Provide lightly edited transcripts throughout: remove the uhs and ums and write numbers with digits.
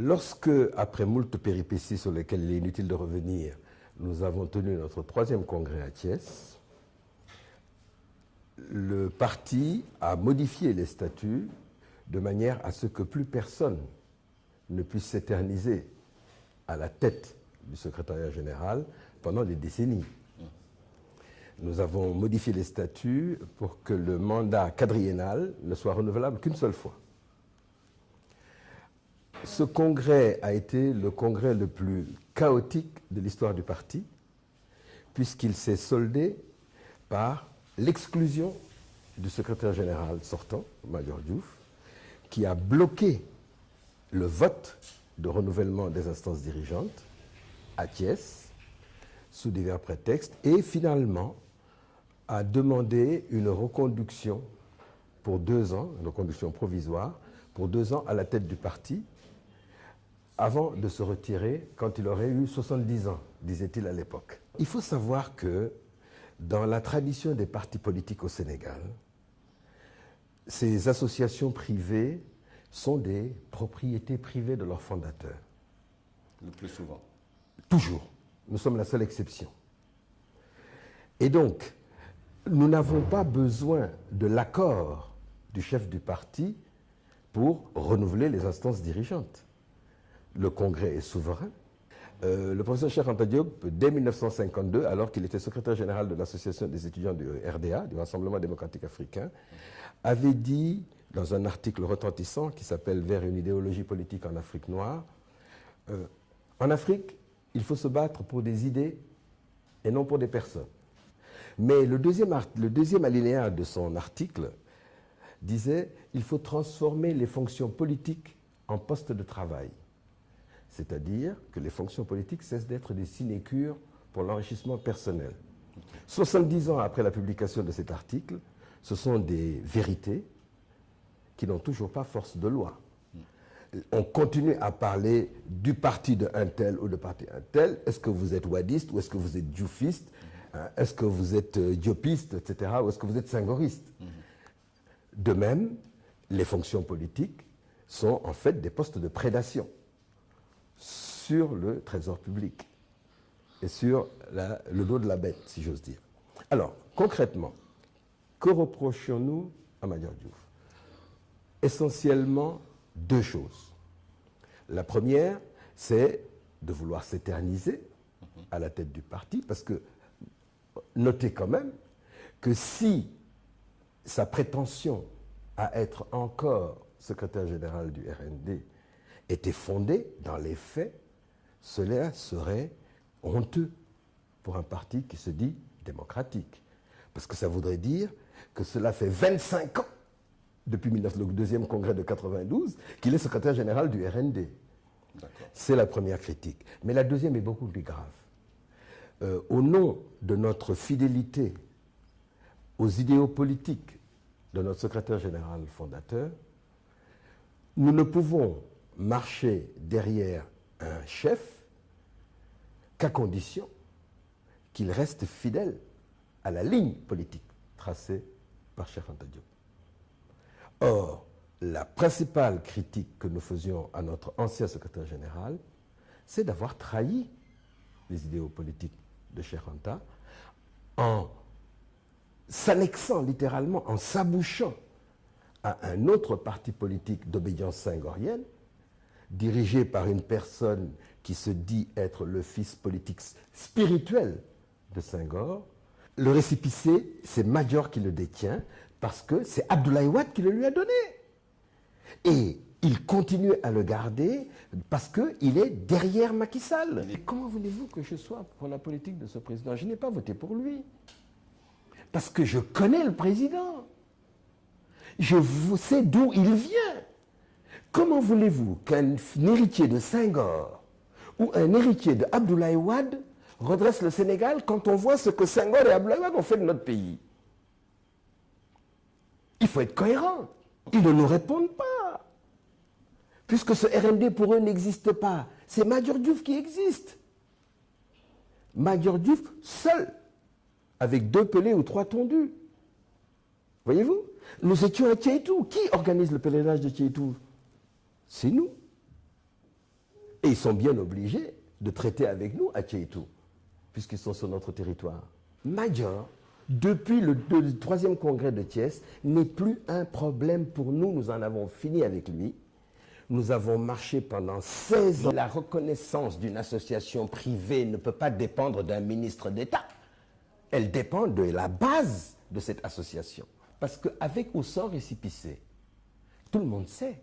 Lorsque, après moult péripéties sur lesquelles il est inutile de revenir, nous avons tenu notre 3e congrès à Thiès, le parti a modifié les statuts de manière à ce que plus personne ne puisse s'éterniser à la tête du secrétariat général pendant des décennies. Nous avons modifié les statuts pour que le mandat quadriennal ne soit renouvelable qu'une seule fois. Ce congrès a été le congrès le plus chaotique de l'histoire du parti, puisqu'il s'est soldé par l'exclusion du secrétaire général sortant, Madior Diouf, qui a bloqué le vote de renouvellement des instances dirigeantes à Thiès, sous divers prétextes, et finalement a demandé une reconduction pour 2 ans, une reconduction provisoire, pour 2 ans à la tête du parti, avant de se retirer quand il aurait eu 70 ans, disait-il à l'époque. Il faut savoir que dans la tradition des partis politiques au Sénégal, ces associations privées sont des propriétés privées de leurs fondateurs. Le plus souvent. Toujours. Nous sommes la seule exception. Et donc, nous n'avons pas besoin de l'accord du chef du parti pour renouveler les instances dirigeantes. Le Congrès est souverain. Le professeur Cheikh Anta Diop, dès 1952, alors qu'il était secrétaire général de l'Association des étudiants du RDA, du Rassemblement démocratique africain, avait dit, dans un article retentissant qui s'appelle « Vers une idéologie politique en Afrique noire », en Afrique, il faut se battre pour des idées et non pour des personnes. Mais le deuxième alinéa de son article disait « Il faut transformer les fonctions politiques en postes de travail ». C'est-à-dire que les fonctions politiques cessent d'être des sinécures pour l'enrichissement personnel. 70 ans après la publication de cet article, ce sont des vérités qui n'ont toujours pas force de loi. On continue à parler du parti de un tel ou de parti un tel. Est-ce que vous êtes wadiste ou est-ce que vous êtes dioufiste? Est-ce que vous êtes diopiste, etc. ou est-ce que vous êtes senghoriste? De même, les fonctions politiques sont en fait des postes de prédation sur le trésor public et sur le dos de la bête, si j'ose dire. Alors, concrètement, que reprochons-nous à Madior Diouf? Essentiellement 2 choses. La première, c'est de vouloir s'éterniser à la tête du parti, parce que notez quand même que si sa prétention à être encore secrétaire général du RND était fondée dans les faits, cela serait honteux pour un parti qui se dit démocratique. Parce que ça voudrait dire que cela fait 25 ans, depuis le 2e congrès de 92, qu'il est secrétaire général du RND. C'est la première critique. Mais la deuxième est beaucoup plus grave. Au nom de notre fidélité aux idéaux politiques de notre secrétaire général fondateur, nous ne pouvons marcher derrière un chef qu'à condition qu'il reste fidèle à la ligne politique tracée par Cheikh Anta Diop. Or, la principale critique que nous faisions à notre ancien secrétaire général, c'est d'avoir trahi les idéaux politiques de Cheikh Anta en s'annexant littéralement, en s'abouchant à un autre parti politique d'obédience senghorienne, dirigé par une personne qui se dit être le fils politique spirituel de Senghor. Le récépissé, c'est Madior qui le détient, parce que c'est Abdoulaye Wade qui le lui a donné. Et il continue à le garder parce qu'il est derrière Macky Sall. Et comment voulez-vous que je sois pour la politique de ce président? Je n'ai pas voté pour lui. Parce que je connais le président. Je sais d'où il vient. Comment voulez-vous qu'un héritier de Senghor ou un héritier de Abdoulaye Wade redresse le Sénégal quand on voit ce que Senghor et Abdoulaye Wade ont fait de notre pays? Il faut être cohérent. Ils ne nous répondent pas. Puisque ce RND pour eux n'existe pas. C'est Madior Diouf qui existe. Madior Diouf seul, avec 2 pelés ou 3 tondus. Voyez-vous? Nous étions à Tiétou. Qui organise le pèlerinage de Tiétou? C'est nous. Et ils sont bien obligés de traiter avec nous à Tchéitou, puisqu'ils sont sur notre territoire. Major, depuis le 3e congrès de Thiès, n'est plus un problème pour nous. Nous en avons fini avec lui. Nous avons marché pendant 16 ans. La reconnaissance d'une association privée ne peut pas dépendre d'un ministre d'État. Elle dépend de la base de cette association. Parce qu'avec ou sans récépissé, tout le monde sait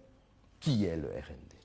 qui est le RND.